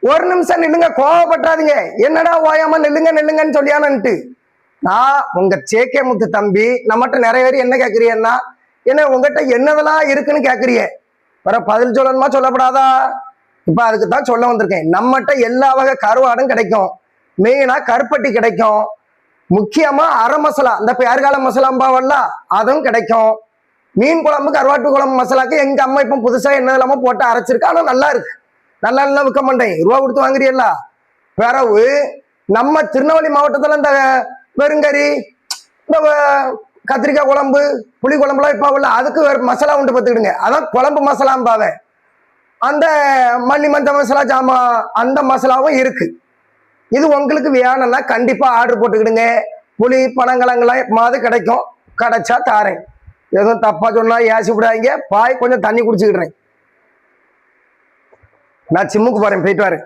ஒரு நிமிஷம் நில்லுங்க, கோவப்பட்டாதீங்க. என்னடா ஓயாம நில்லுங்க நில்லுங்கன்னு சொல்லியானன்ட்டு. நான் உங்க சேகே முத்து தம்பி. நம்மகிட்ட நிறைய பேர் என்ன கேட்குறீன்னா, என்ன உங்ககிட்ட என்னதெல்லாம் இருக்குன்னு கேட்குறிய, வர பதில் சொல்லணுமா சொல்லப்படாதா? இப்ப அதுக்கு தான் சொல்ல வந்திருக்கேன். நம்மகிட்ட எல்லா வகை கருவாடும் கிடைக்கும். மெயினா கருப்பட்டி கிடைக்கும். முக்கியமா அரை மசாலா, இந்த பேர்கால மசாலாம்பாவல்ல, அதுவும் கிடைக்கும். மீன் குழம்பு கருவாட்டு குழம்பு மசாலாக்கு எங்க அம்மா இப்ப புதுசா என்ன இல்லாம போட்டு அரைச்சிருக்கு. ஆனா நல்லா இருக்கு. நல்லா நல்லா விற்க மாட்டேன், ரூபா கொடுத்து வாங்குறீல்ல. பிறகு நம்ம திருநெல்வேலி மாவட்டத்துல இந்த வெறுங்கறி, இந்த கத்திரிக்காய் குழம்பு, புளி குழம்புலாம் இப்ப உள்ள அதுக்கு வேற மசாலா உண்டு பார்த்துக்கிடுங்க. அதான் குழம்பு மசாலாம்பாவே. அந்த மல்லி மஞ்சள் மசாலா ஜாமா அந்த மசாலாவும் இருக்கு. இது உங்களுக்கு வேணும்னா கண்டிப்பா ஆர்டர் போட்டுக்கிடுங்க. புளி பனங்கிழங்குலாம் மாது கிடைக்கும். கிடைச்சா தாரேன். எதுவும் தப்பா சொன்னா ஏசி விடாதீங்க. பாய் கொஞ்சம் தண்ணி குடிச்சுக்கிடுறேன். நான் சிம்முக்கு போறேன், போயிட்டு வரேன்.